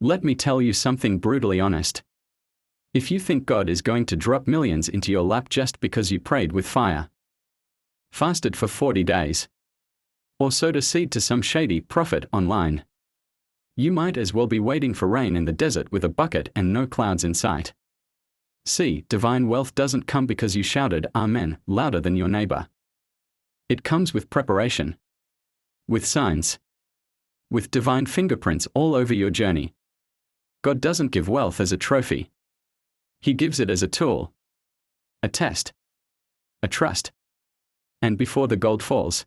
Let me tell you something brutally honest. If you think God is going to drop millions into your lap just because you prayed with fire, fasted for 40 days, or sowed a seed to some shady prophet online, you might as well be waiting for rain in the desert with a bucket and no clouds in sight. See, divine wealth doesn't come because you shouted Amen louder than your neighbor. It comes with preparation, with signs, with divine fingerprints all over your journey. God doesn't give wealth as a trophy. He gives it as a tool, a test, a trust. And before the gold falls,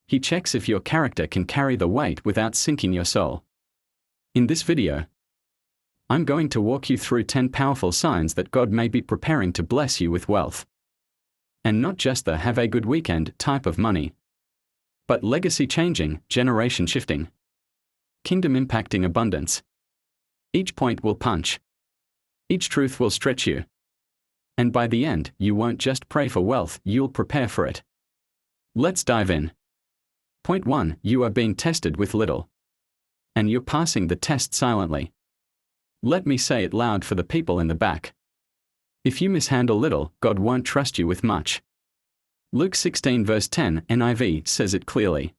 He checks if your character can carry the weight without sinking your soul. In this video, I'm going to walk you through 10 powerful signs that God may be preparing to bless you with wealth. And not just the have a good weekend type of money, but legacy-changing, generation-shifting, kingdom-impacting abundance. Each point will punch. Each truth will stretch you. And by the end, you won't just pray for wealth, you'll prepare for it. Let's dive in. Point 1. You are being tested with little, and you're passing the test silently. Let me say it loud for the people in the back. If you mishandle little, God won't trust you with much. Luke 16 verse 10 NIV says it clearly.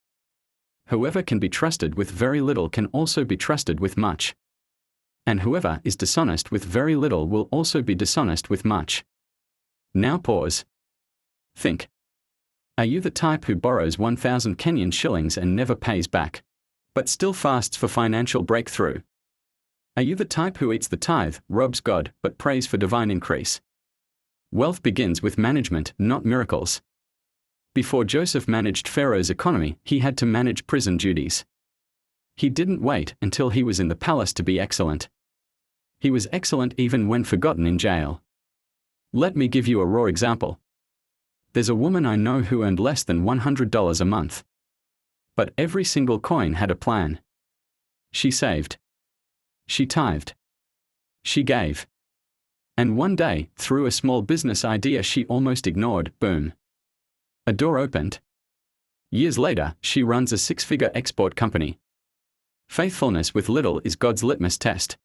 Whoever can be trusted with very little can also be trusted with much. And whoever is dishonest with very little will also be dishonest with much. Now pause. Think. Are you the type who borrows 1,000 Kenyan shillings and never pays back, but still fasts for financial breakthrough? Are you the type who eats the tithe, robs God, but prays for divine increase? Wealth begins with management, not miracles. Before Joseph managed Pharaoh's economy, he had to manage prison duties. He didn't wait until he was in the palace to be excellent. He was excellent even when forgotten in jail. Let me give you a raw example. There's a woman I know who earned less than $100 a month. But every single coin had a plan. She saved. She tithed. She gave. And one day, through a small business idea she almost ignored, boom. A door opened. Years later, she runs a 6-figure export company. Faithfulness with little is God's litmus test.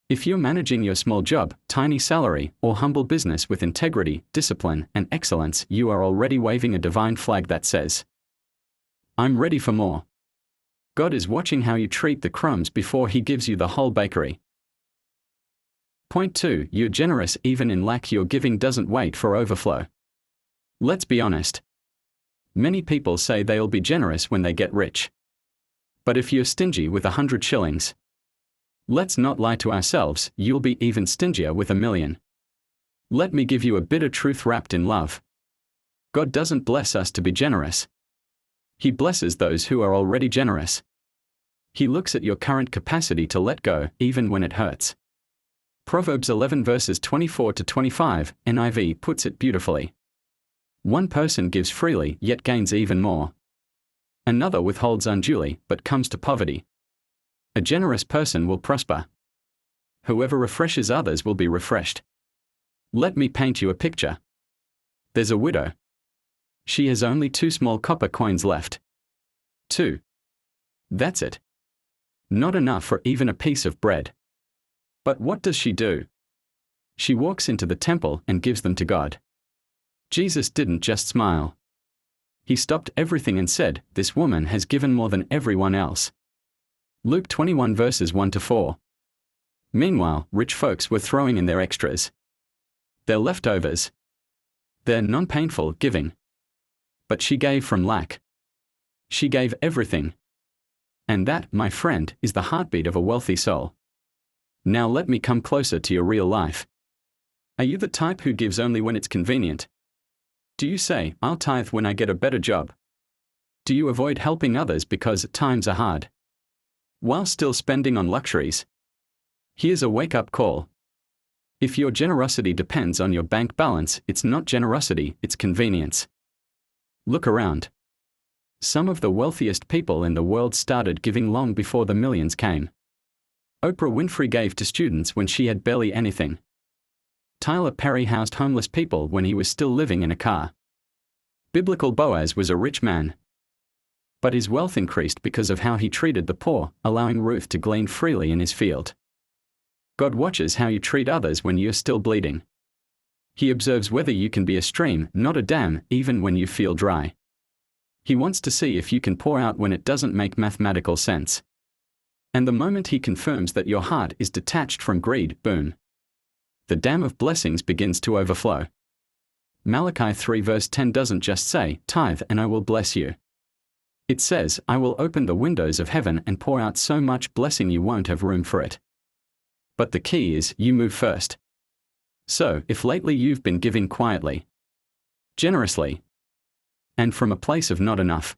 If you're managing your small job, tiny salary, or humble business with integrity, discipline, and excellence, you are already waving a divine flag that says, I'm ready for more. God is watching how you treat the crumbs before He gives you the whole bakery. Point 2. You're generous even in lack. Your giving doesn't wait for overflow. Let's be honest. Many people say they'll be generous when they get rich. But if you're stingy with 100 shillings, let's not lie to ourselves, you'll be even stingier with 1,000,000. Let me give you a bitter truth wrapped in love. God doesn't bless us to be generous. He blesses those who are already generous. He looks at your current capacity to let go, even when it hurts. Proverbs 11 verses 24 to 25, NIV puts it beautifully. One person gives freely, yet gains even more. Another withholds unduly, but comes to poverty. A generous person will prosper. Whoever refreshes others will be refreshed. Let me paint you a picture. There's a widow. She has only 2 small copper coins left. 2. That's it. Not enough for even a piece of bread. But what does she do? She walks into the temple and gives them to God. Jesus didn't just smile. He stopped everything and said, "This woman has given more than everyone else." Luke 21 verses 1 to 4. Meanwhile, rich folks were throwing in their extras, their leftovers, their non-painful giving. But she gave from lack. She gave everything. And that, my friend, is the heartbeat of a wealthy soul. Now let me come closer to your real life. Are you the type who gives only when it's convenient? Do you say, I'll tithe when I get a better job? Do you avoid helping others because times are hard, while still spending on luxuries? Here's a wake-up call. If your generosity depends on your bank balance, it's not generosity, it's convenience. Look around. Some of the wealthiest people in the world started giving long before the millions came. Oprah Winfrey gave to students when she had barely anything. Tyler Perry housed homeless people when he was still living in a car. Biblical Boaz was a rich man. But his wealth increased because of how he treated the poor, allowing Ruth to glean freely in his field. God watches how you treat others when you're still bleeding. He observes whether you can be a stream, not a dam, even when you feel dry. He wants to see if you can pour out when it doesn't make mathematical sense. And the moment he confirms that your heart is detached from greed, boom, the dam of blessings begins to overflow. Malachi 3 verse 10 doesn't just say, "Tithe and I will bless you." It says, "I will open the windows of heaven and pour out so much blessing you won't have room for it." But the key is, you move first. So, if lately you've been giving quietly, generously, and from a place of not enough,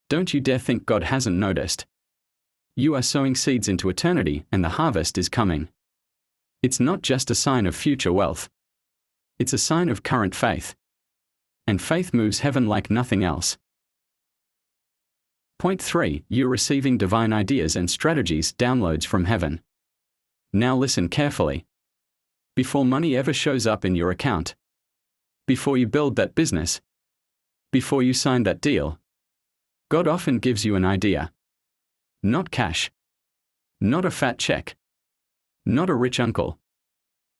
don't you dare think God hasn't noticed. You are sowing seeds into eternity, and the harvest is coming. It's not just a sign of future wealth. It's a sign of current faith. And faith moves heaven like nothing else. Point 3. You're receiving divine ideas and strategies, downloads from heaven. Now listen carefully. Before money ever shows up in your account, before you build that business, before you sign that deal, God often gives you an idea. Not cash. Not a fat check. Not a rich uncle.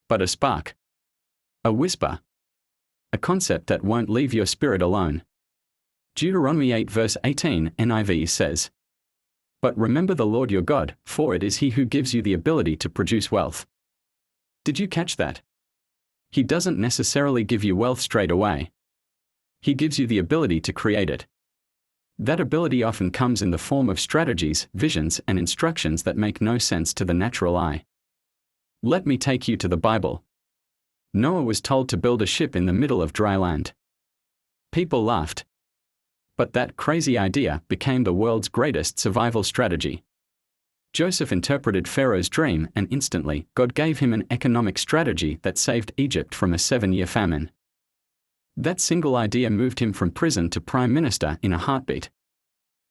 But a spark. A whisper. A concept that won't leave your spirit alone. Deuteronomy 8 verse 18 NIV says, "But remember the Lord your God, for it is He who gives you the ability to produce wealth." Did you catch that? He doesn't necessarily give you wealth straight away. He gives you the ability to create it. That ability often comes in the form of strategies, visions, and instructions that make no sense to the natural eye. Let me take you to the Bible. Noah was told to build a ship in the middle of dry land. People laughed. But that crazy idea became the world's greatest survival strategy. Joseph interpreted Pharaoh's dream, and instantly, God gave him an economic strategy that saved Egypt from a 7-year famine. That single idea moved him from prison to prime minister in a heartbeat.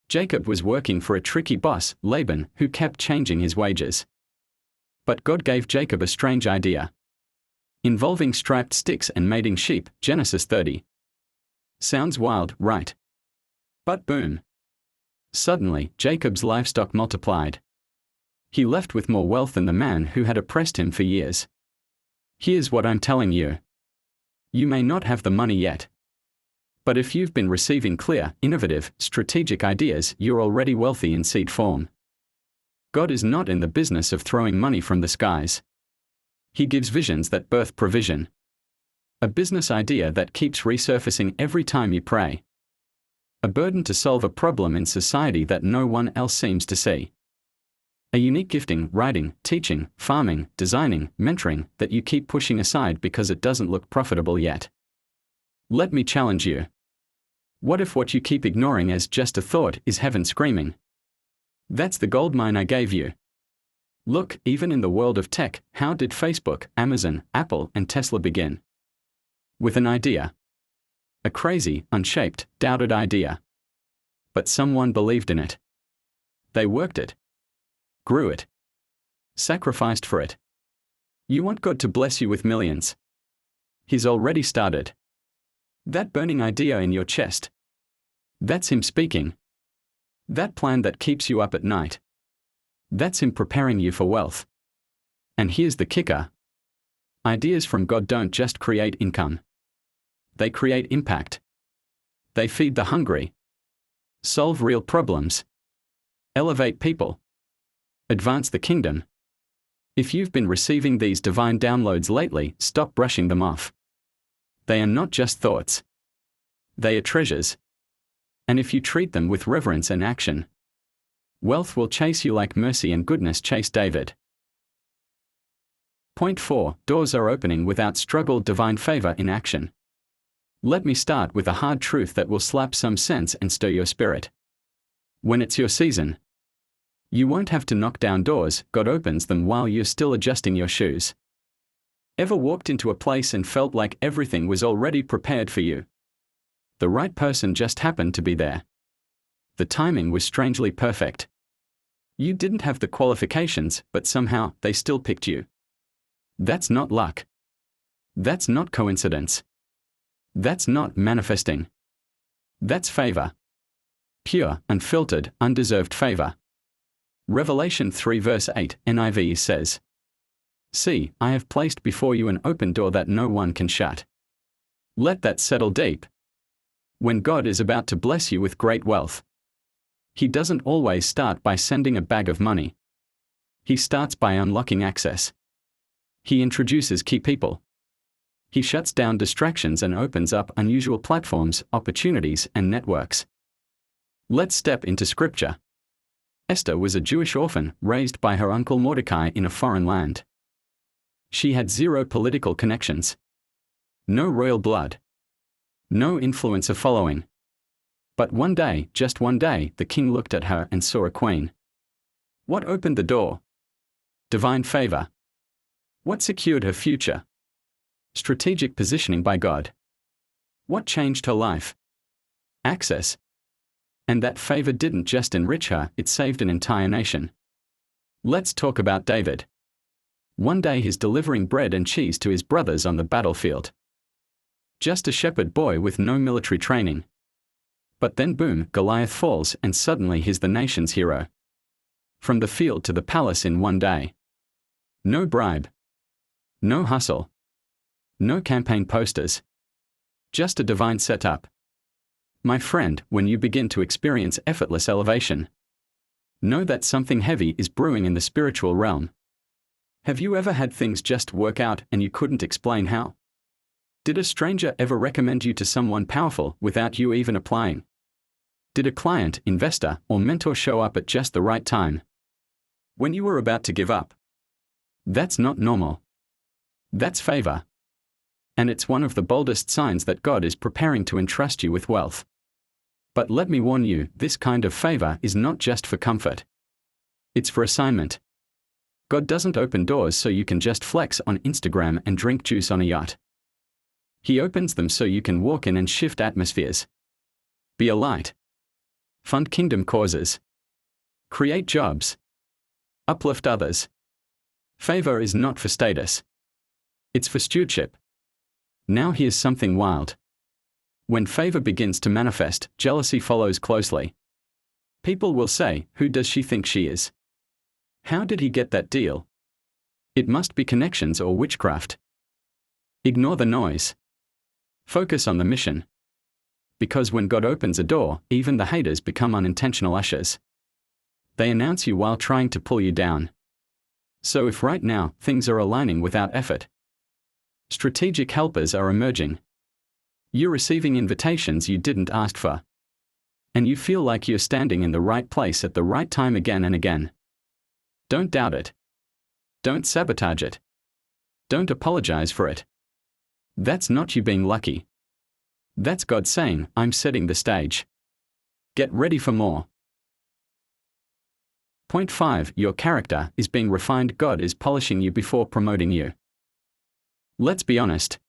Jacob was working for a tricky boss, Laban, who kept changing his wages. But God gave Jacob a strange idea. Involving striped sticks and mating sheep, Genesis 30. Sounds wild, right? But boom. Suddenly, Jacob's livestock multiplied. He left with more wealth than the man who had oppressed him for years. Here's what I'm telling you. You may not have the money yet. But if you've been receiving clear, innovative, strategic ideas, you're already wealthy in seed form. God is not in the business of throwing money from the skies. He gives visions that birth provision. A business idea that keeps resurfacing every time you pray. A burden to solve a problem in society that no one else seems to see. A unique gifting, writing, teaching, farming, designing, mentoring, that you keep pushing aside because it doesn't look profitable yet. Let me challenge you. What if what you keep ignoring as just a thought is heaven screaming? That's the goldmine I gave you. Look, even in the world of tech, how did Facebook, Amazon, Apple, and Tesla begin? With an idea. A crazy, unshaped, doubted idea. But someone believed in it. They worked it. Grew it. Sacrificed for it. You want God to bless you with millions? He's already started. That burning idea in your chest. That's Him speaking. That plan that keeps you up at night. That's Him preparing you for wealth. And here's the kicker. Ideas from God don't just create income. They create impact. They feed the hungry. Solve real problems. Elevate people. Advance the kingdom. If you've been receiving these divine downloads lately, stop brushing them off. They are not just thoughts. They are treasures. And if you treat them with reverence and action, wealth will chase you like mercy and goodness chased David. Point 4. Doors are opening without struggle. Divine favor in action. Let me start with a hard truth that will slap some sense and stir your spirit. When it's your season, you won't have to knock down doors. God opens them while you're still adjusting your shoes. Ever walked into a place and felt like everything was already prepared for you? The right person just happened to be there. The timing was strangely perfect. You didn't have the qualifications, but somehow they still picked you. That's not luck. That's not coincidence. That's not manifesting. That's favor. pure, unfiltered, undeserved favor. Revelation 3 verse 8, NIV says, "See, I have placed before you an open door that no one can shut." Let that settle deep. When God is about to bless you with great wealth, He doesn't always start by sending a bag of money. He starts by unlocking access. He introduces key people. He shuts down distractions and opens up unusual platforms, opportunities, and networks. Let's step into Scripture. Esther was a Jewish orphan raised by her uncle Mordecai in a foreign land. She had zero political connections, no royal blood, no influencer following. But one day, just one day, the king looked at her and saw a queen. What opened the door? Divine favor. What secured her future? Strategic positioning by God. What changed her life? Access. And that favor didn't just enrich her, it saved an entire nation. Let's talk about David. One day he's delivering bread and cheese to his brothers on the battlefield. Just a shepherd boy with no military training. But then boom, Goliath falls and suddenly he's the nation's hero. From the field to the palace in one day. No bribe. No hustle. No campaign posters. Just a divine setup. My friend, when you begin to experience effortless elevation, know that something heavy is brewing in the spiritual realm. Have you ever had things just work out and you couldn't explain how? Did a stranger ever recommend you to someone powerful without you even applying? Did a client, investor, or mentor show up at just the right time, when you were about to give up? That's not normal. That's favor. And it's one of the boldest signs that God is preparing to entrust you with wealth. But let me warn you, this kind of favor is not just for comfort. It's for assignment. God doesn't open doors so you can just flex on Instagram and drink juice on a yacht. He opens them so you can walk in and shift atmospheres. Be a light. Fund kingdom causes. Create jobs. Uplift others. Favor is not for status. It's for stewardship. Now here's something wild. When favor begins to manifest, jealousy follows closely. People will say, "Who does she think she is? How did he get that deal? It must be connections or witchcraft." Ignore the noise. Focus on the mission. Because when God opens a door, even the haters become unintentional ushers. They announce you while trying to pull you down. So if right now, things are aligning without effort, strategic helpers are emerging. You're receiving invitations you didn't ask for. And you feel like you're standing in the right place at the right time again and again. Don't doubt it. Don't sabotage it. Don't apologize for it. That's not you being lucky. That's God saying, "I'm setting the stage. Get ready for more." Point 5. Your character is being refined. God is polishing you before promoting you. Let's be honest.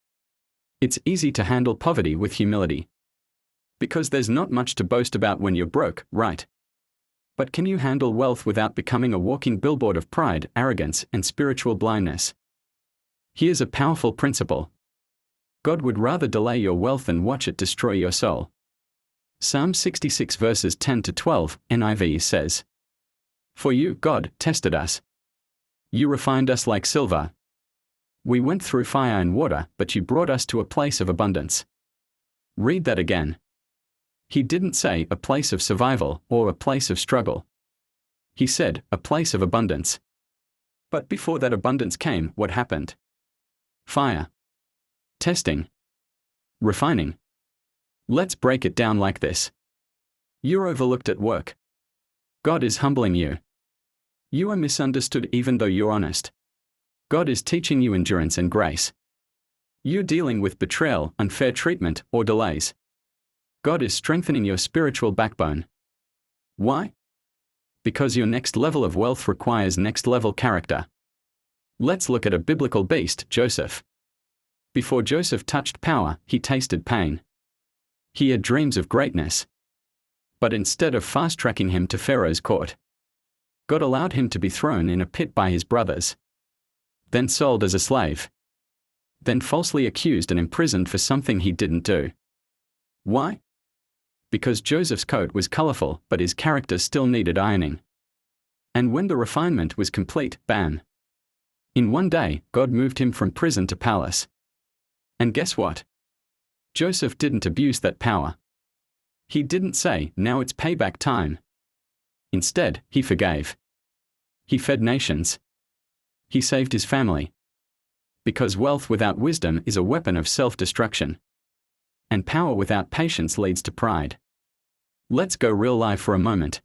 It's easy to handle poverty with humility. Because there's not much to boast about when you're broke, right? But can you handle wealth without becoming a walking billboard of pride, arrogance, and spiritual blindness? Here's a powerful principle. God would rather delay your wealth than watch it destroy your soul. Psalm 66 verses 10 to 12, NIV says, "For you, God, tested us. You refined us like silver. We went through fire and water, but you brought us to a place of abundance." Read that again. He didn't say a place of survival or a place of struggle. He said a place of abundance. But before that abundance came, what happened? Fire. Testing. Refining. Let's break it down like this. You're overlooked at work. God is humbling you. You are misunderstood even though you're honest. God is teaching you endurance and grace. You're dealing with betrayal, unfair treatment, or delays. God is strengthening your spiritual backbone. Why? Because your next level of wealth requires next level character. Let's look at a biblical beast, Joseph. Before Joseph touched power, he tasted pain. He had dreams of greatness. But instead of fast-tracking him to Pharaoh's court, God allowed him to be thrown in a pit by his brothers. Then sold as a slave. Then falsely accused and imprisoned for something he didn't do. Why? Because Joseph's coat was colorful, but his character still needed ironing. And when the refinement was complete, bam! In one day, God moved him from prison to palace. And guess what? Joseph didn't abuse that power. He didn't say, now it's payback time. Instead, he forgave. He fed nations. He saved his family. Because wealth without wisdom is a weapon of self-destruction. And power without patience leads to pride. Let's go real life for a moment.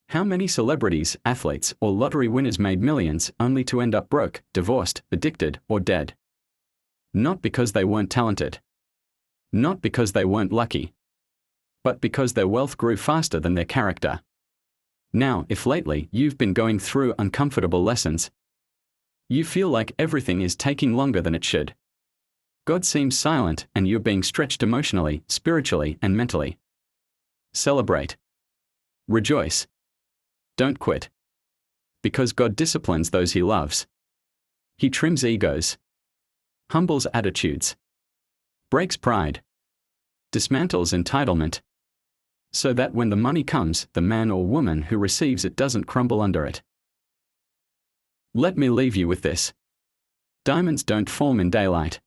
How many celebrities, athletes, or lottery winners made millions only to end up broke, divorced, addicted, or dead? Not because they weren't talented. Not because they weren't lucky. But because their wealth grew faster than their character. Now, if lately you've been going through uncomfortable lessons, you feel like everything is taking longer than it should. God seems silent and you're being stretched emotionally, spiritually, and mentally. Celebrate. Rejoice. Don't quit. Because God disciplines those He loves. He trims egos. Humbles attitudes. Breaks pride. Dismantles entitlement. So that when the money comes, the man or woman who receives it doesn't crumble under it. Let me leave you with this. Diamonds don't form in daylight.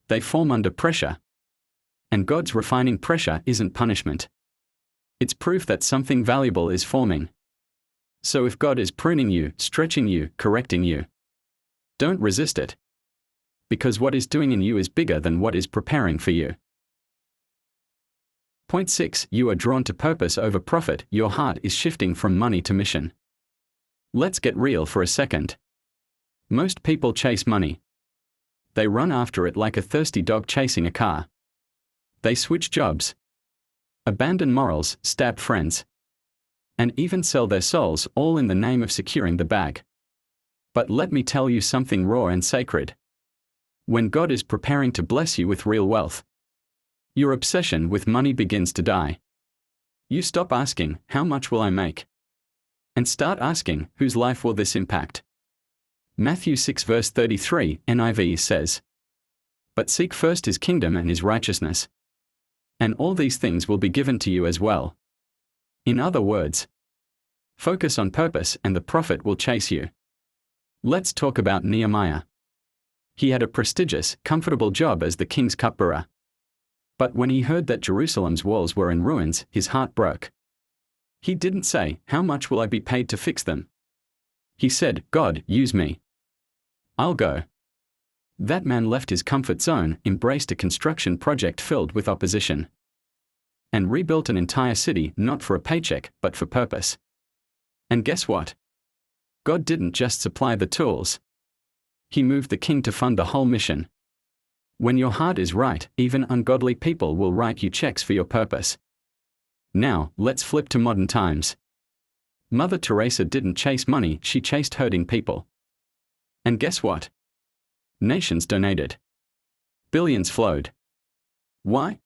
They form under pressure. And God's refining pressure isn't punishment. It's proof that something valuable is forming. So if God is pruning you, stretching you, correcting you, don't resist it. Because what is doing in you is bigger than what is preparing for you. Point 6. You are drawn to purpose over profit. Your heart is shifting from money to mission. Let's get real for a second. Most people chase money. They run after it like a thirsty dog chasing a car. They switch jobs, abandon morals, stab friends, and even sell their souls, all in the name of securing the bag. But let me tell you something raw and sacred. When God is preparing to bless you with real wealth, your obsession with money begins to die. You stop asking, how much will I make? And start asking, whose life will this impact? Matthew 6 verse 33, NIV says, "But seek first His kingdom and His righteousness, and all these things will be given to you as well." In other words, focus on purpose and the profit will chase you. Let's talk about Nehemiah. He had a prestigious, comfortable job as the king's cupbearer. But when he heard that Jerusalem's walls were in ruins, his heart broke. He didn't say, how much will I be paid to fix them? He said, God, use me. I'll go. That man left his comfort zone, embraced a construction project filled with opposition, and rebuilt an entire city not for a paycheck, but for purpose. And guess what? God didn't just supply the tools. He moved the king to fund the whole mission. When your heart is right, even ungodly people will write you checks for your purpose. Now, let's flip to modern times. Mother Teresa didn't chase money, she chased hurting people. And guess what? Nations donated. Billions flowed. Why?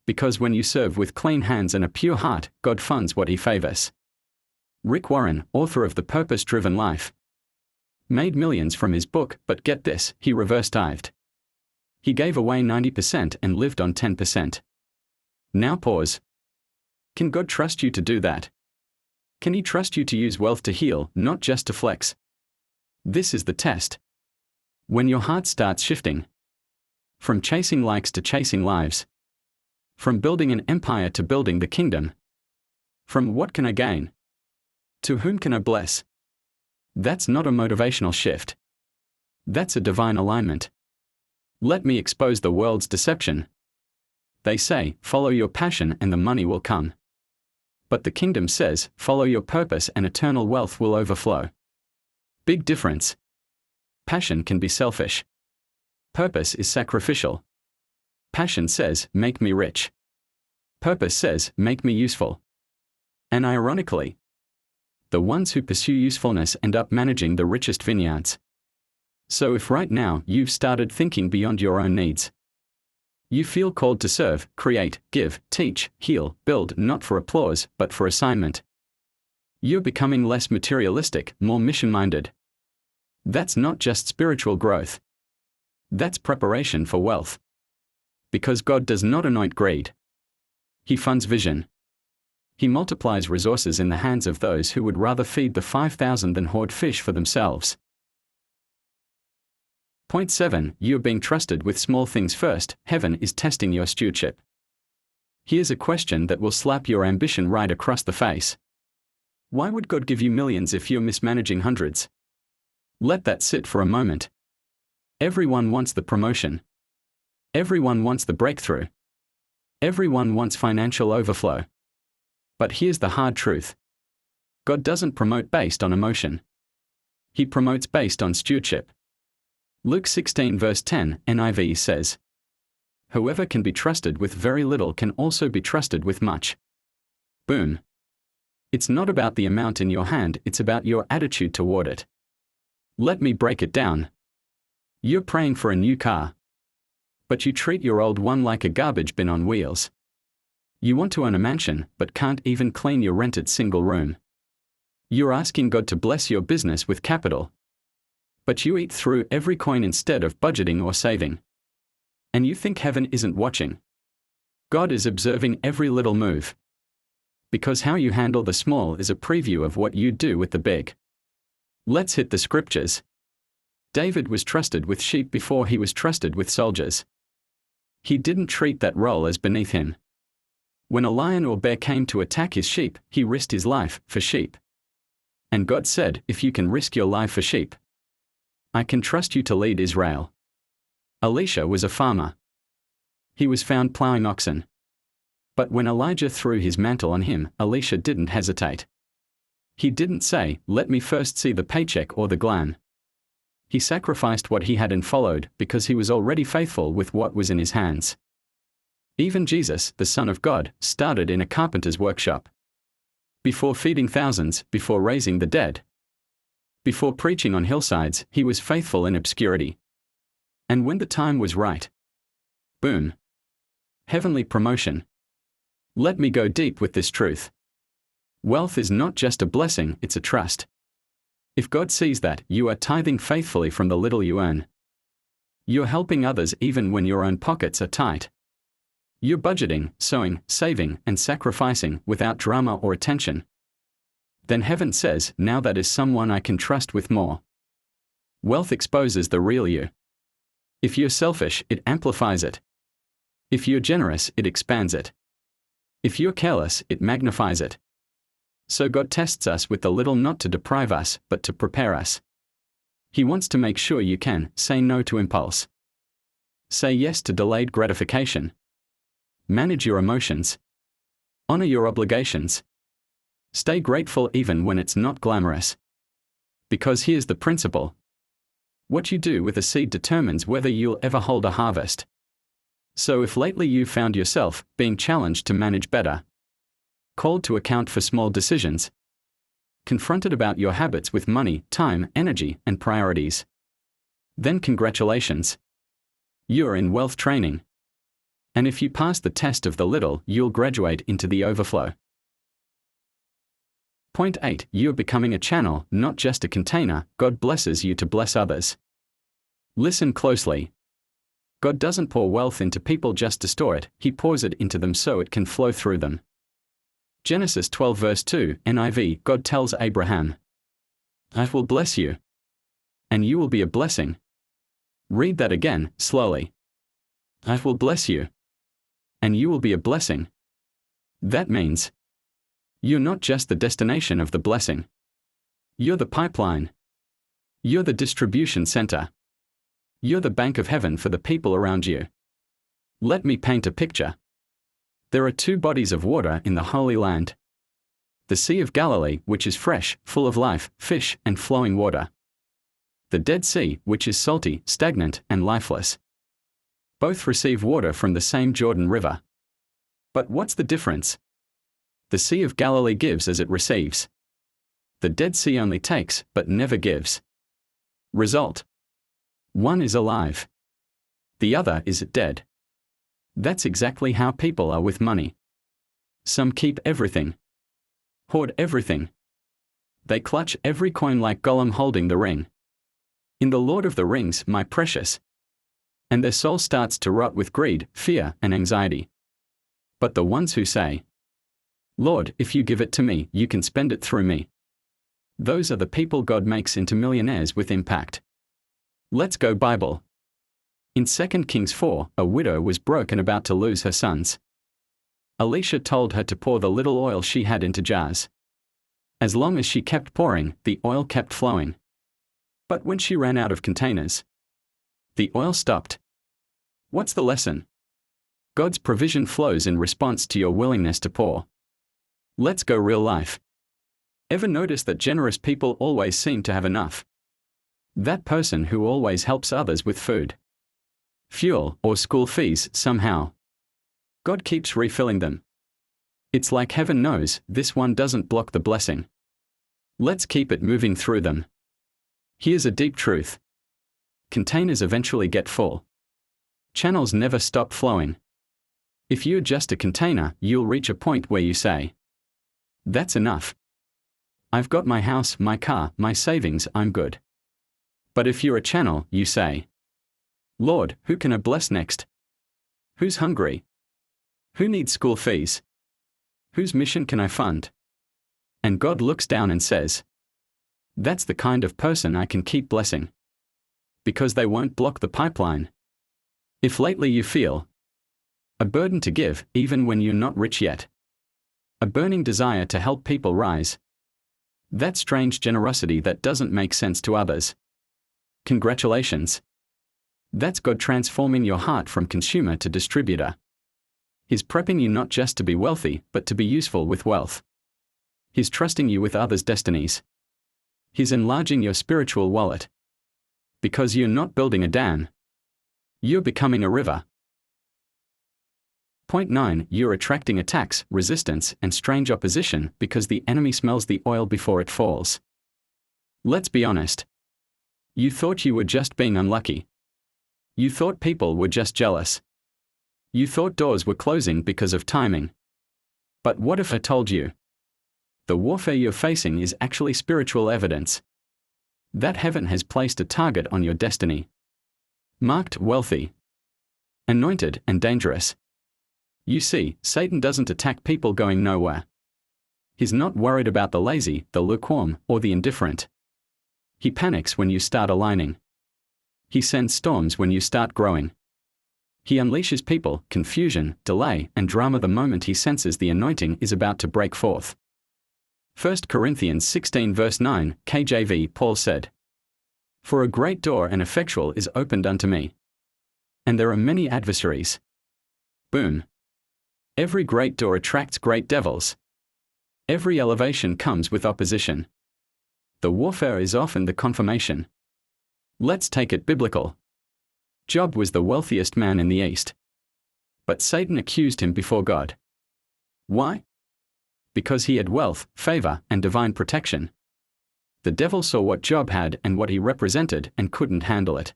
Because when you serve with clean hands and a pure heart, God funds what He favors. Rick Warren, author of The Purpose-Driven Life, made millions from his book, but get this, he reverse-tithed. He gave away 90% and lived on 10%. Now pause. Can God trust you to do that? Can He trust you to use wealth to heal, not just to flex? This is the test. When your heart starts shifting from chasing likes to chasing lives, from building an empire to building the kingdom, from what can I gain to whom can I bless? That's not a motivational shift. That's a divine alignment. Let me expose the world's deception. They say, follow your passion and the money will come. But the kingdom says, follow your purpose and eternal wealth will overflow. Big difference. Passion can be selfish. Purpose is sacrificial. Passion says, make me rich. Purpose says, make me useful. And ironically, the ones who pursue usefulness end up managing the richest vineyards. So if right now you've started thinking beyond your own needs, you feel called to serve, create, give, teach, heal, build, not for applause, but for assignment. You're becoming less materialistic, more mission-minded. That's not just spiritual growth. That's preparation for wealth. Because God does not anoint greed. He funds vision. He multiplies resources in the hands of those who would rather feed the 5,000 than hoard fish for themselves. Point 7. You are being trusted with small things first. Heaven is testing your stewardship. Here's a question that will slap your ambition right across the face. Why would God give you millions if you're mismanaging hundreds? Let that sit for a moment. Everyone wants the promotion. Everyone wants the breakthrough. Everyone wants financial overflow. But here's the hard truth. God doesn't promote based on emotion. He promotes based on stewardship. Luke 16 verse 10, NIV says, "Whoever can be trusted with very little can also be trusted with much." Boom. It's not about the amount in your hand, it's about your attitude toward it. Let me break it down. You're praying for a new car, but you treat your old one like a garbage bin on wheels. You want to own a mansion, but can't even clean your rented single room. You're asking God to bless your business with capital, but you eat through every coin instead of budgeting or saving. And you think heaven isn't watching. God is observing every little move. Because how you handle the small is a preview of what you do with the big. Let's hit the scriptures. David was trusted with sheep before he was trusted with soldiers. He didn't treat that role as beneath him. When a lion or bear came to attack his sheep, he risked his life for sheep. And God said, "If you can risk your life for sheep, I can trust you to lead Israel." Elisha was a farmer. He was found plowing oxen. But when Elijah threw his mantle on him, Elisha didn't hesitate. He didn't say, "Let me first see the paycheck or the glam." He sacrificed what he had and followed, because he was already faithful with what was in his hands. Even Jesus, the Son of God, started in a carpenter's workshop. Before feeding thousands, before raising the dead, before preaching on hillsides, he was faithful in obscurity. And when the time was right, boom. Heavenly promotion. Let me go deep with this truth. Wealth is not just a blessing, it's a trust. If God sees that you are tithing faithfully from the little you earn, you're helping others even when your own pockets are tight. You're budgeting, sowing, saving, and sacrificing without drama or attention. Then heaven says, "Now that is someone I can trust with more." Wealth exposes the real you. If you're selfish, it amplifies it. If you're generous, it expands it. If you're careless, it magnifies it. So God tests us with the little not to deprive us, but to prepare us. He wants to make sure you can say no to impulse. Say yes to delayed gratification. Manage your emotions. Honor your obligations. Stay grateful even when it's not glamorous. Because here's the principle. What you do with a seed determines whether you'll ever hold a harvest. So if lately you've found yourself being challenged to manage better, called to account for small decisions, confronted about your habits with money, time, energy, and priorities, then congratulations. You're in wealth training. And if you pass the test of the little, you'll graduate into the overflow. Point 8. You're becoming a channel, not just a container. God blesses you to bless others. Listen closely. God doesn't pour wealth into people just to store it, He pours it into them so it can flow through them. Genesis 12 verse 2, NIV, God tells Abraham, "I will bless you, and you will be a blessing." Read that again, slowly. "I will bless you, and you will be a blessing." That means, you're not just the destination of the blessing. You're the pipeline. You're the distribution center. You're the bank of heaven for the people around you. Let me paint a picture. There are two bodies of water in the Holy Land. The Sea of Galilee, which is fresh, full of life, fish, and flowing water. The Dead Sea, which is salty, stagnant, and lifeless. Both receive water from the same Jordan River. But what's the difference? The Sea of Galilee gives as it receives. The Dead Sea only takes, but never gives. Result: one is alive. The other is dead. That's exactly how people are with money. Some keep everything. Hoard everything. They clutch every coin like Gollum holding the ring. In the Lord of the Rings, my precious. And their soul starts to rot with greed, fear, and anxiety. But the ones who say, Lord, if you give it to me, you can spend it through me. Those are the people God makes into millionaires with impact. Let's go Bible. In 2 Kings 4, a widow was broke and about to lose her sons. Elisha told her to pour the little oil she had into jars. As long as she kept pouring, the oil kept flowing. But when she ran out of containers, the oil stopped. What's the lesson? God's provision flows in response to your willingness to pour. Let's go real life. Ever notice that generous people always seem to have enough? That person who always helps others with food, fuel, or school fees somehow. God keeps refilling them. It's like heaven knows this one doesn't block the blessing. Let's keep it moving through them. Here's a deep truth. Containers eventually get full. Channels never stop flowing. If you're just a container, you'll reach a point where you say, that's enough. I've got my house, my car, my savings, I'm good. But if you're a channel, you say, Lord, who can I bless next? Who's hungry? Who needs school fees? Whose mission can I fund? And God looks down and says, that's the kind of person I can keep blessing. Because they won't block the pipeline. If lately you feel a burden to give, even when you're not rich yet, a burning desire to help people rise, that strange generosity that doesn't make sense to others, congratulations. That's God transforming your heart from consumer to distributor. He's prepping you not just to be wealthy, but to be useful with wealth. He's trusting you with others' destinies. He's enlarging your spiritual wallet. Because you're not building a dam. You're becoming a river. Point 9. You're attracting attacks, resistance, and strange opposition because the enemy smells the oil before it falls. Let's be honest. You thought you were just being unlucky. You thought people were just jealous. You thought doors were closing because of timing. But what if I told you? The warfare you're facing is actually spiritual evidence that heaven has placed a target on your destiny. Marked wealthy, anointed, and dangerous. You see, Satan doesn't attack people going nowhere. He's not worried about the lazy, the lukewarm, or the indifferent. He panics when you start aligning. He sends storms when you start growing. He unleashes people, confusion, delay, and drama the moment he senses the anointing is about to break forth. 1 Corinthians 16 verse 9, KJV, Paul said, For a great door and effectual is opened unto me. And there are many adversaries. Boom. Every great door attracts great devils. Every elevation comes with opposition. The warfare is often the confirmation. Let's take it biblical. Job was the wealthiest man in the East. But Satan accused him before God. Why? Because he had wealth, favor, and divine protection. The devil saw what Job had and what he represented and couldn't handle it.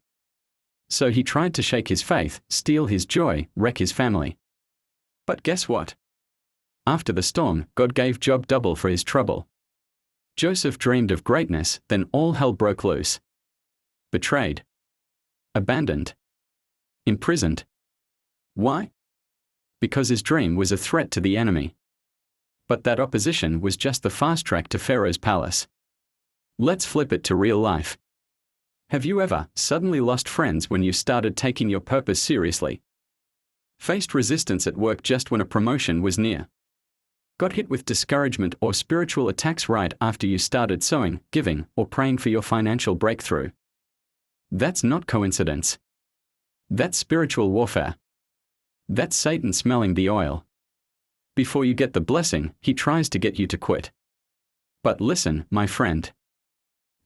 So he tried to shake his faith, steal his joy, wreck his family. But guess what? After the storm, God gave Job double for his trouble. Joseph dreamed of greatness, then all hell broke loose. Betrayed. Abandoned. Imprisoned. Why? Because his dream was a threat to the enemy. But that opposition was just the fast track to Pharaoh's palace. Let's flip it to real life. Have you ever suddenly lost friends when you started taking your purpose seriously? Faced resistance at work just when a promotion was near? Got hit with discouragement or spiritual attacks right after you started sowing, giving, or praying for your financial breakthrough? That's not coincidence. That's spiritual warfare. That's Satan smelling the oil. Before you get the blessing, he tries to get you to quit. But listen, my friend.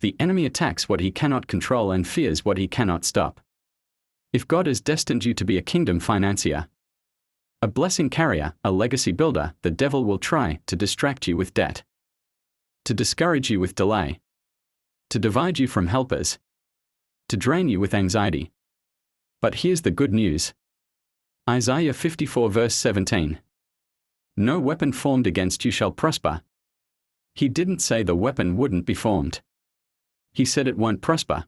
The enemy attacks what he cannot control and fears what he cannot stop. If God has destined you to be a kingdom financier, a blessing carrier, a legacy builder, the devil will try to distract you with debt, to discourage you with delay, to divide you from helpers, to drain you with anxiety. But here's the good news. Isaiah 54 verse 17. No weapon formed against you shall prosper. He didn't say the weapon wouldn't be formed. He said it won't prosper.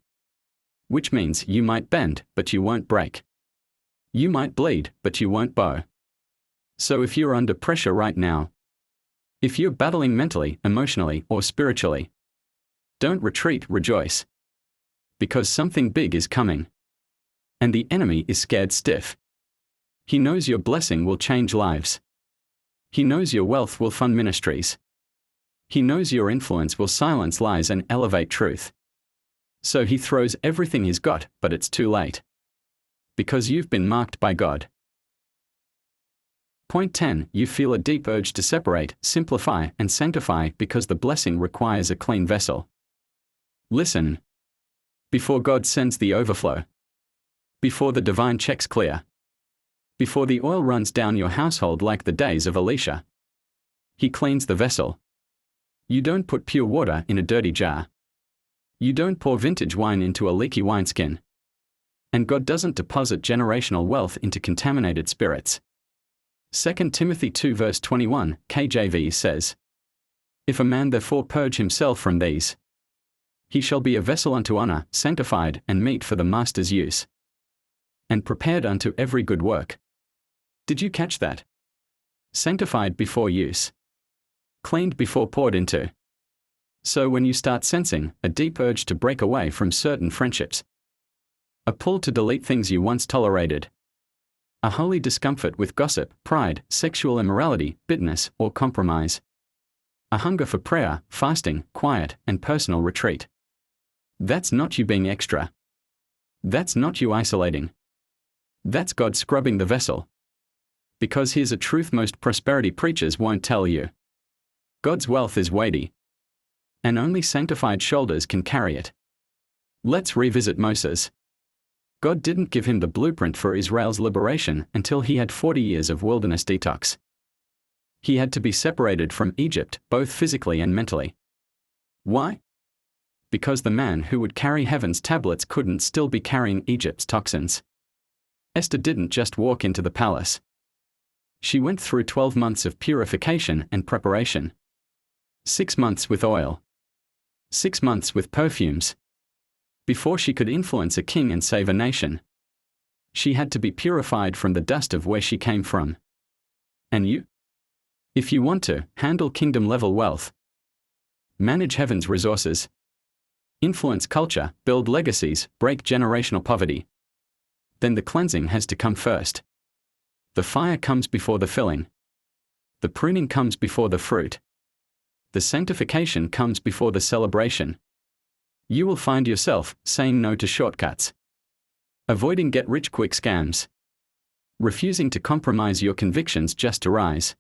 Which means you might bend, but you won't break. You might bleed, but you won't bow. So if you're under pressure right now, if you're battling mentally, emotionally, or spiritually, don't retreat, rejoice. Because something big is coming. And the enemy is scared stiff. He knows your blessing will change lives. He knows your wealth will fund ministries. He knows your influence will silence lies and elevate truth. So he throws everything he's got, but it's too late. Because you've been marked by God. Point 10. You feel a deep urge to separate, simplify, and sanctify because the blessing requires a clean vessel. Listen. Before God sends the overflow. Before the divine checks clear. Before the oil runs down your household like the days of Elisha. He cleans the vessel. You don't put pure water in a dirty jar. You don't pour vintage wine into a leaky wineskin. And God doesn't deposit generational wealth into contaminated spirits. 2 Timothy 2 verse 21, KJV says, If a man therefore purge himself from these, he shall be a vessel unto honor, sanctified and meet for the master's use, and prepared unto every good work. Did you catch that? Sanctified before use. Cleaned before poured into. So when you start sensing a deep urge to break away from certain friendships, a pull to delete things you once tolerated, a holy discomfort with gossip, pride, sexual immorality, bitterness, or compromise, a hunger for prayer, fasting, quiet, and personal retreat. That's not you being extra. That's not you isolating. That's God scrubbing the vessel. Because here's a truth most prosperity preachers won't tell you. God's wealth is weighty. And only sanctified shoulders can carry it. Let's revisit Moses. God didn't give him the blueprint for Israel's liberation until he had 40 years of wilderness detox. He had to be separated from Egypt, both physically and mentally. Why? Because the man who would carry heaven's tablets couldn't still be carrying Egypt's toxins. Esther didn't just walk into the palace. She went through 12 months of purification and preparation. 6 months with oil. 6 months with perfumes. Before she could influence a king and save a nation, she had to be purified from the dust of where she came from. And you? If you want to handle kingdom-level wealth, manage heaven's resources, influence culture, build legacies, break generational poverty, then the cleansing has to come first. The fire comes before the filling. The pruning comes before the fruit. The sanctification comes before the celebration. You will find yourself saying no to shortcuts, avoiding get-rich-quick scams, refusing to compromise your convictions just to rise,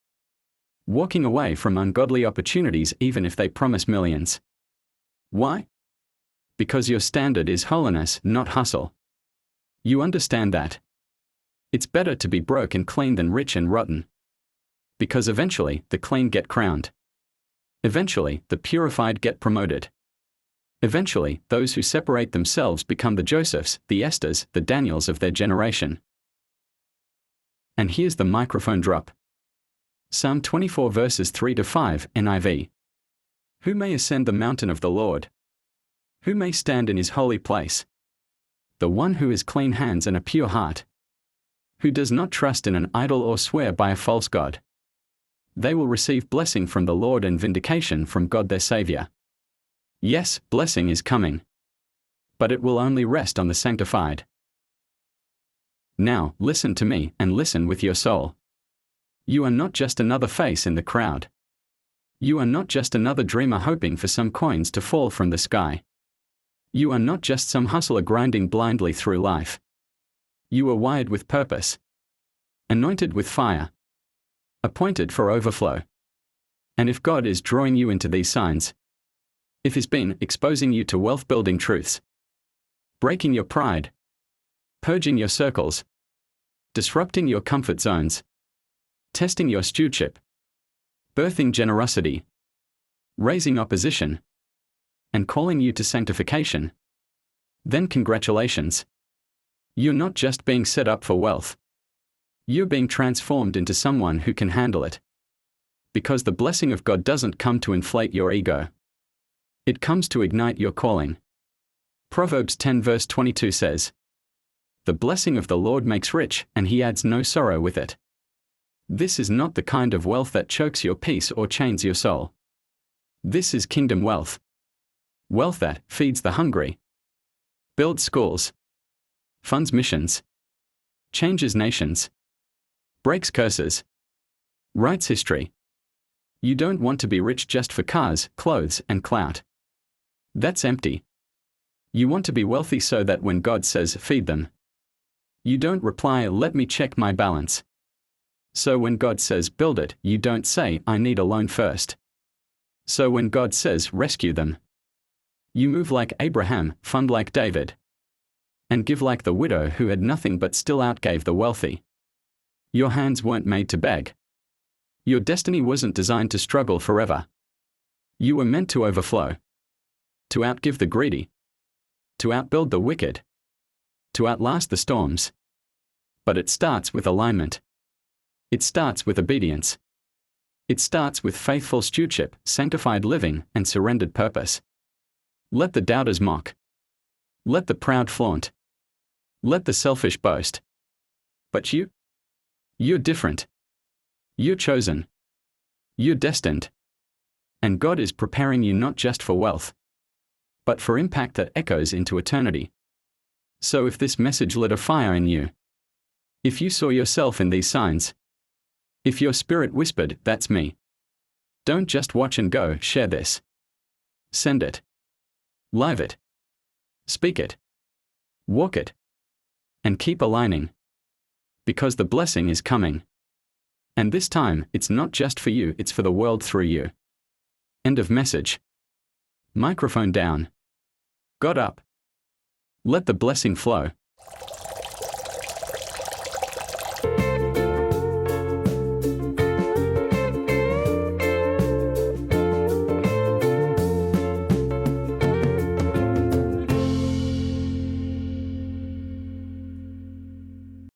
walking away from ungodly opportunities even if they promise millions. Why? Because your standard is holiness, not hustle. You understand that. It's better to be broke and clean than rich and rotten. Because eventually, the clean get crowned. Eventually, the purified get promoted. Eventually, those who separate themselves become the Josephs, the Esthers, the Daniels of their generation. And here's the microphone drop. Psalm 24 verses 3-5, NIV. Who may ascend the mountain of the Lord? Who may stand in his holy place? The one who has clean hands and a pure heart, who does not trust in an idol or swear by a false god. They will receive blessing from the Lord and vindication from God their Savior. Yes, blessing is coming. But it will only rest on the sanctified. Now, listen to me, and listen with your soul. You are not just another face in the crowd. You are not just another dreamer hoping for some coins to fall from the sky. You are not just some hustler grinding blindly through life. You are wired with purpose. Anointed with fire. Appointed for overflow. And if God is drawing you into these signs, if He's been exposing you to wealth-building truths, breaking your pride, purging your circles, disrupting your comfort zones, testing your stewardship, birthing generosity, raising opposition, and calling you to sanctification, then congratulations. You're not just being set up for wealth. You're being transformed into someone who can handle it. Because the blessing of God doesn't come to inflate your ego. It comes to ignite your calling. Proverbs 10 verse 22 says, "The blessing of the Lord makes rich, and He adds no sorrow with it." This is not the kind of wealth that chokes your peace or chains your soul. This is kingdom wealth. Wealth that feeds the hungry, builds schools, funds missions, changes nations, breaks curses, writes history. You don't want to be rich just for cars, clothes, and clout. That's empty. You want to be wealthy so that when God says, feed them, you don't reply, let me check my balance. So when God says, build it, you don't say, I need a loan first. So when God says, rescue them, you move like Abraham, fund like David, and give like the widow who had nothing but still outgave the wealthy. Your hands weren't made to beg. Your destiny wasn't designed to struggle forever. You were meant to overflow, to outgive the greedy, to outbuild the wicked, to outlast the storms. But it starts with alignment. It starts with obedience. It starts with faithful stewardship, sanctified living, and surrendered purpose. Let the doubters mock. Let the proud flaunt. Let the selfish boast. But you're different. You're chosen. You're destined. And God is preparing you not just for wealth, but for impact that echoes into eternity. So if this message lit a fire in you, if you saw yourself in these signs, if your spirit whispered, that's me, don't just watch and go, share this. Send it. Live it. Speak it. Walk it. And keep aligning. Because the blessing is coming. And this time, it's not just for you, it's for the world through you. End of message. Microphone down. God up. Let the blessing flow.